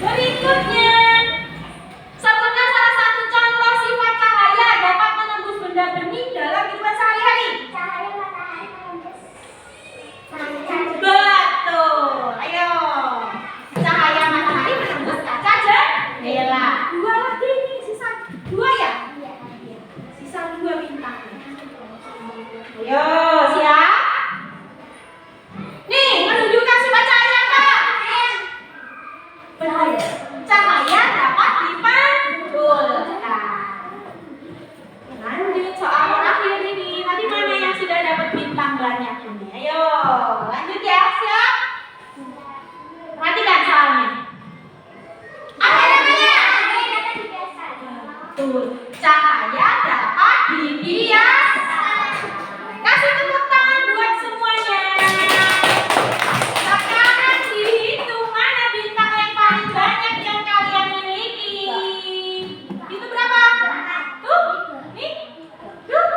Berikutnya, sebutkan salah satu contoh sifat cahaya dapat menembus benda bening dalam kehidupan sehari-hari. Betul, ayo. Cahaya matahari menembus kaca jendela. 2 lagi nih, sisa 2 ya? Sisa 2 bintang. Ayo, siap? Nih, menunjukkan sifat cahaya apa? Betul. Cahaya dapat dipantulkan. Lanjut soal terakhir ini. Tadi mana yang sudah dapat bintang banyak ini? Ayo, lanjut ya, siap? Perhatikan soalnya. Apa namanya? Betul. Cahaya dapat dibias. Kasih tepuk tangan buat semuanya. Sekarang dihitung mana bintang yang paling banyak yang kalian miliki. Itu berapa? Tuh, nih, tuh.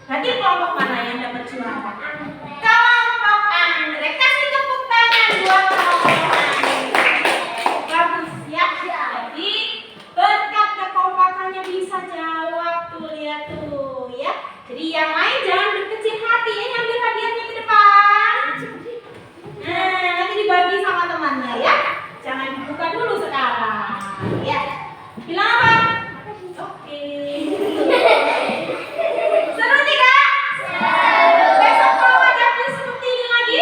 Berarti kelompok mana yang dapat juara? Kelompok anggrek. Kasih tepuk tangan buat kelompok anggrek. Bagus ya. Jadi berkat kekompakannya bisa jawab tuh, lihat tuh ya. Jadi yang lain jangan berkecil hati ya, ambil hadiahnya ke depan. Nah, nanti dibagi sama temannya ya. Jangan dibuka dulu sekarang. Ya. Bilang apa? Oke. Seru tidak? Besok mau ada kuis seperti ini lagi?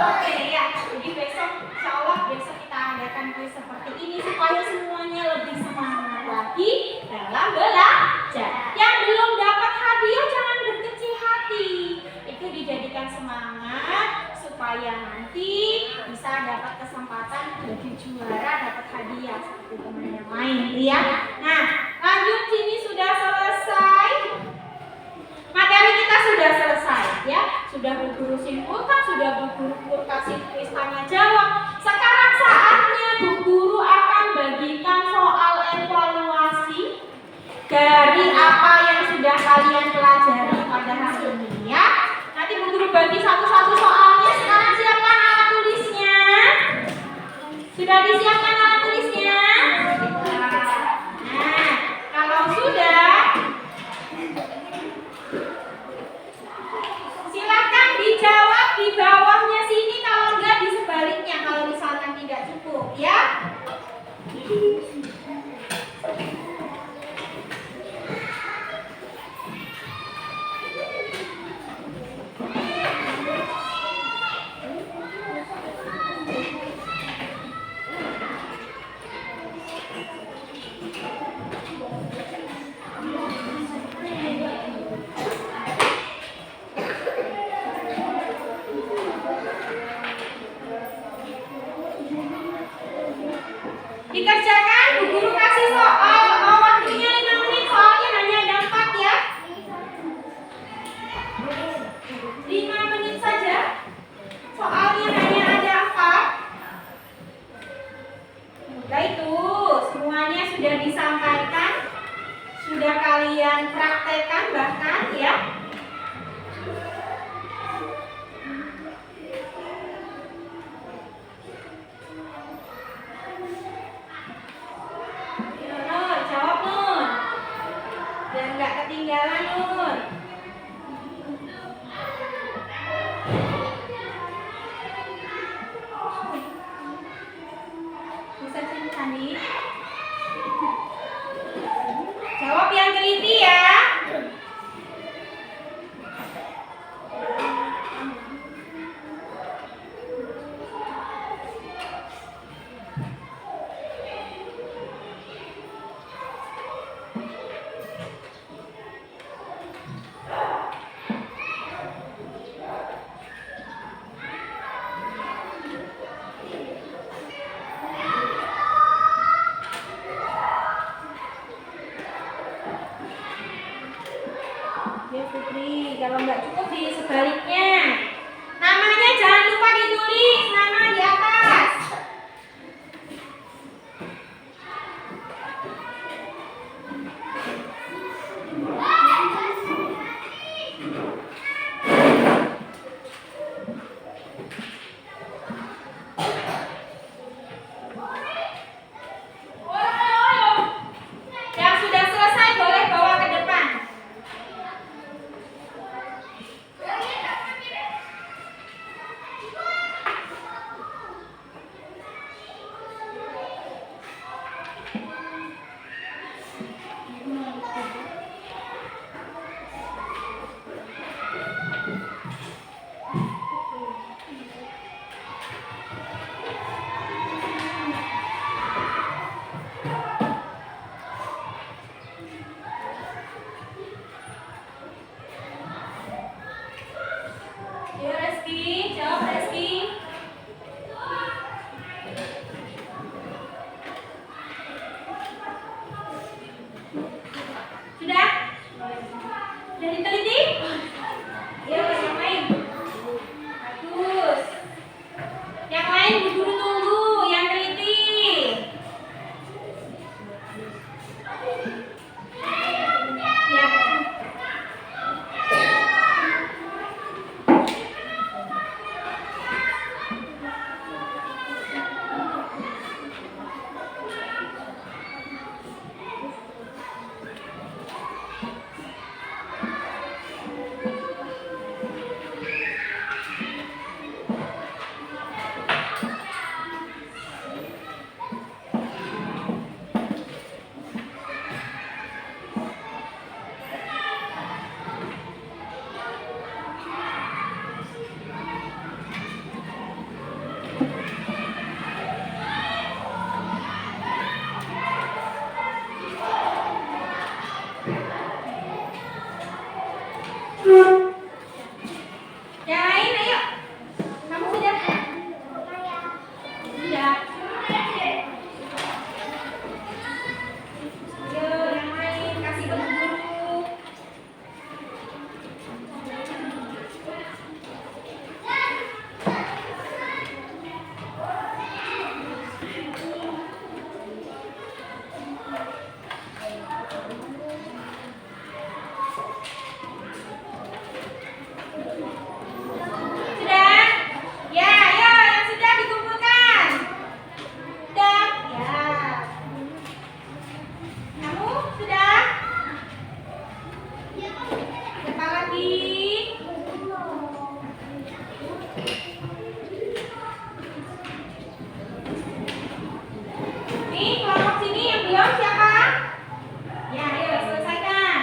Oke ya. Jadi besok, insya Allah besok kita adakan kuis seperti ini supaya semuanya lebih semangat lagi dalam belajar. Yang belum dapat hadiah jangan berkecil hati. Itu dijadikan semangat supaya nanti bisa dapat kesempatan jadi juara, dapat hadiah seperti teman yang lain ya. Nah, lanjut, sini sudah selesai. Materi kita sudah selesai ya. Sudah Bu Guru simpulkan, sudah Bu Guru kasih kuis tanya jawab. Sekarang saatnya Bu Guru akan bagikan soal evaluasi dari apa yang sudah kalian pelajari pada hari ini ya. Nanti Bu Guru bagi satu-satu soalnya. Sekarang siapkan alat tulisnya. Sudah disiapkan alat tulisnya? Nah, kalau sudah, silakan dijawab di bawahnya sini, kalau enggak di sebaliknya kalau misalkan tidak cukup ya. Dikerjakan, Bu Guru kasih soal. Waktunya 5 menit, soalnya hanya ada 4 ya. 5 menit saja. Soalnya hanya ada 4. Nah itu, semuanya sudah disampaikan. Sudah kalian praktekkan bahkan ya. Jawab Nun, biar nggak ketinggalan Nun. teliti ya. Ya Putri, kalau nggak cukup di sebaliknya. Namanya jangan lupa ditulis, nama di atas. Yang sudah selesai boleh bawa ke depan. Ayo Reski, jawab Reski. Sudah? Sudah diteliti? Ayo yang lain. Bagus. Yang lain Bu Guru tunggu, yang teliti. Ya. Yang lain ayo. Kamu sudah? Sudah. Ayo yang lain kasih ke Bu Guru. Sudah? Ya, ayo yang sudah dikumpulkan. Sudah? Ya. Kamu sudah? Siapa lagi? Nih, kelompok sini yang belum siapa? Ya, ayo selesaikan.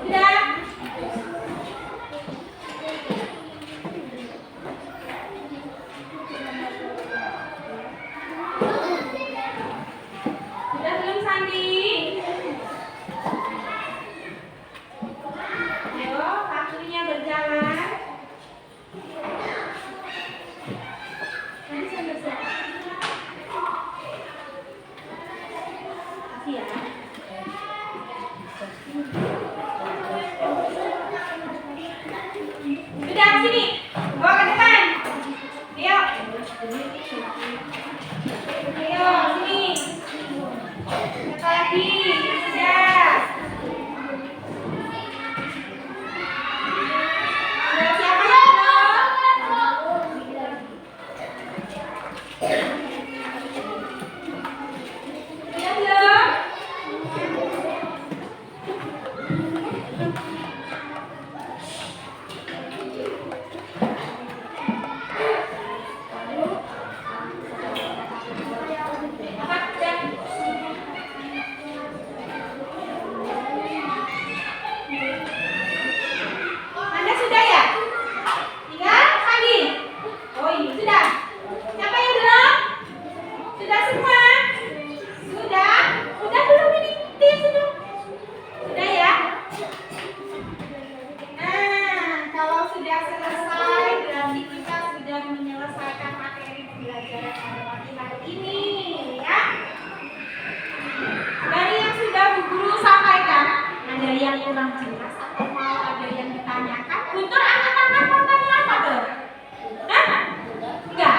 Sudah? Sudah belum Sandi? Ayo, waktunya berjalan. Nanti saya bersiap. Kasih ya. Sudah sini, bawa ke depan. Ayo. Ayo sini. Siapa lagi? Sudah. Sudah siapa yang belum? Sudah belum? ini ya. Dari yang sudah Bu Guru sampaikan, ada yang kurang jelas atau mau ada yang ditanyakan? Guntur angkat tangan mau tanya apa tuh? Hah? Enggak.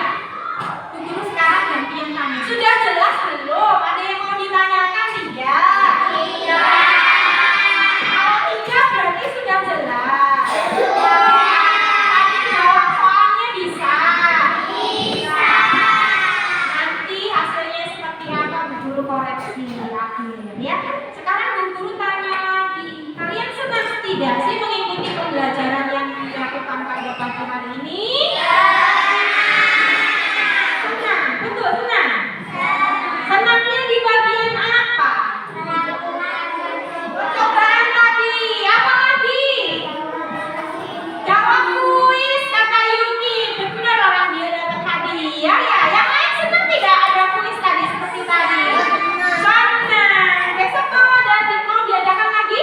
Bu Guru sekarang gantian tanya. Sudah jelas belum? Ada yang mau ditanyakan tidak? Iya. Kalau tidak berarti sudah jelas. Tapi jawab soalnya bisa. Bisa. Nanti hasilnya seperti apa Bu Guru koreksi lagi ya. Sekarang Bu Guru tanya lagi. Kalian senang tidak sih mengikuti pembelajaran yang dilakukan pada pagi hari ini? Senang, betul senang. Senangnya di bagian apa? Percobaan tadi. Apa lagi? Jawab kuis kata Yuki. Benar orang dia dapat hadiah ya. Yang lain senang tidak ada kuis tadi seperti tadi? Senang. Besok mau diadakan lagi?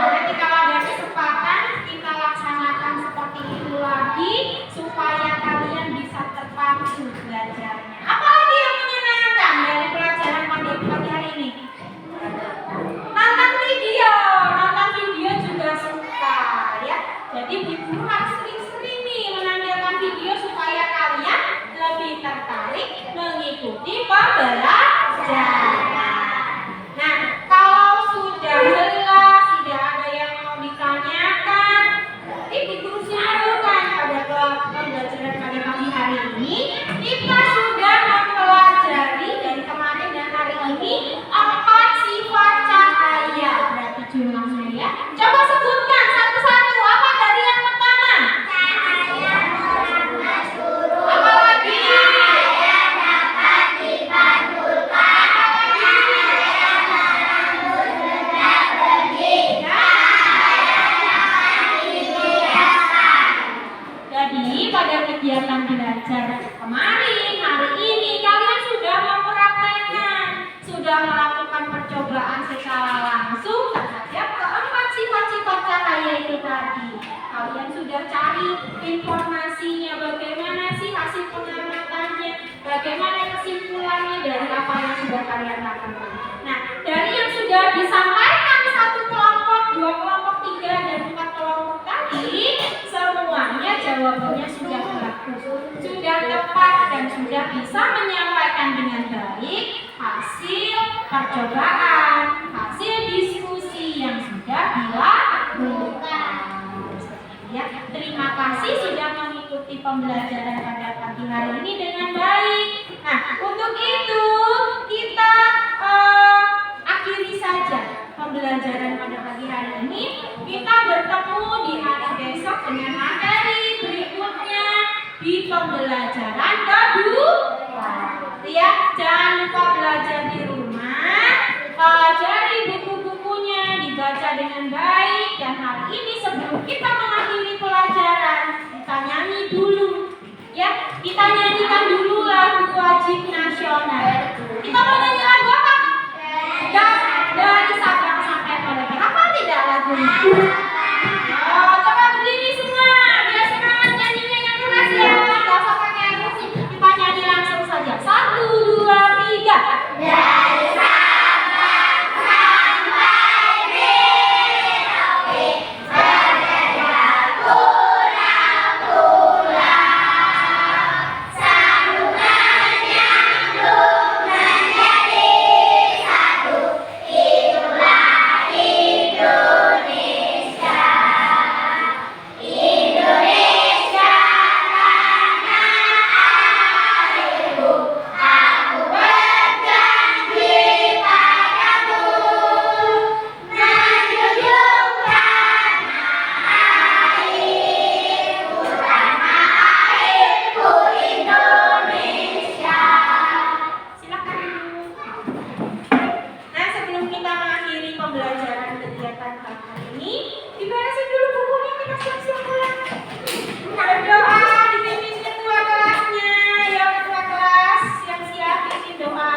Nanti kalau ada kesempatan kita laksanakan seperti itu lagi supaya kalian bisa terpacu belajarnya. Apalagi yang menyenangkan dari pelajaran pagi hari ini? Nonton video juga suka ya. Jadi Bu Guru harus sering-sering nih menampilkan video supaya kalian lebih tertarik mengikuti pembelajaran. Nah, kalau sudah jelas tidak ada yang mau ditanyakan, nanti Bu Guru simpulkan pada pembelajaran pada pagi hari ini kita sudah mempelajari dari kemarin dan hari ini 4 sifat cahaya. Berarti jumlahnya ya. Coba sebutkan satu-satu. Apa dari yang pertama? Cahaya dapat surut. Apa lagi? Cahaya dapat dipantulkan. Apa lagi? Cahaya benda pergi. Cahaya dapat dibiasakan. Jadi pada kegiatan belajar kemarin, hari ini kalian sudah mempraktekkan, sudah melakukan percobaan secara langsung terhadap keempat sifat-sifat cahaya itu tadi. Kalian sudah cari informasinya, bagaimana sih hasil pengamatannya, bagaimana kesimpulannya dari apa yang sudah kalian lakukan. Nah, dari yang sudah disampaikan 1 kelompok, 2 kelompok, 3 dan 4 kelompok tadi, semuanya jawabannya sudah bagus, sudah tepat dan sudah bisa menyampaikan dengan baik hasil percobaan, hasil diskusi yang sudah dilakukan. Ya, terima kasih sudah mengikuti pembelajaran pada pagi hari ini dengan baik. Nah, untuk itu kita akhiri saja pembelajaran pada pagi hari ini. Kita bertemu di hari besok dengan materi berikutnya di pembelajaran kedua. Ya, jangan lupa belajar di rumah, pelajari buku-bukunya, dibaca dengan baik. Dan hari ini sebelum kita mengakhiri pelajaran, kita nyanyi dulu. Ya, kita nyanyikan dulu lagu wajib nasional. Kita mau nyanyi lagu apa? Dari Sabang sampai Merauke. Hafal tidak lagunya? Oh, coba berdiri semua, biar semangat nyanyinya yang keras ya. Gak usah pakai musik, kita nyanyi langsung saja. 1, 2, 3. Dari Sabang sampai Merauke, terdengar pulau-pulau, sambungan nyambung menjadi satu. Itulah Indonesia. Indonesia tanah airku, aku berjanji padamu menjunjung tanah airku, Indonesia. Silakan dulu. Nah, sebelum kita mengakhiri pembelajaran kegiatan hari ini, diberesin dulu bukunya, kita siap-siap pulang. Berdoa dipimpin ketua kelasnya. Ya, ketua kelas siap-siap bikin doa.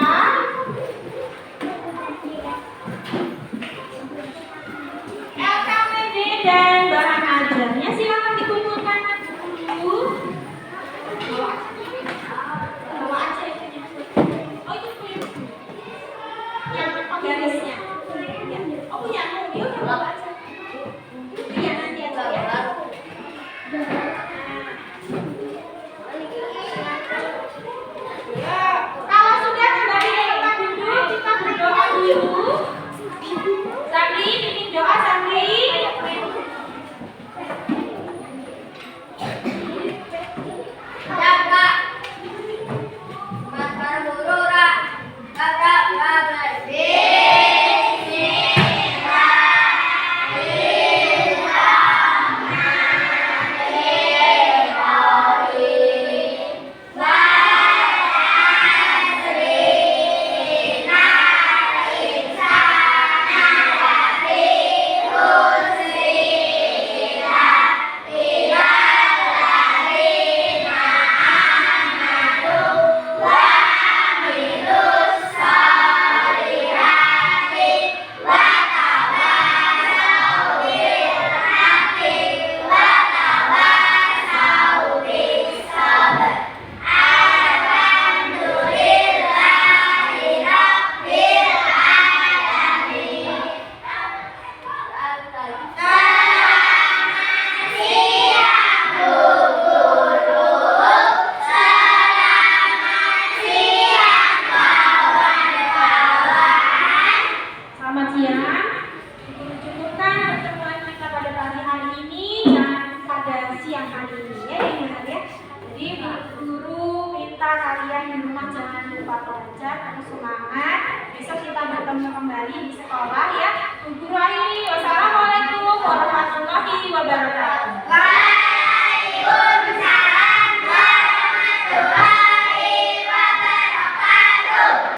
LKPD dan bahan ajarnya silakan dikumpulkan dulu. tetap belajar, terus semangat. Besok kita bertemu kembali di sekolah ya. Bu Guru akhiri. Wassalamualaikum warahmatullahi wabarakatuh.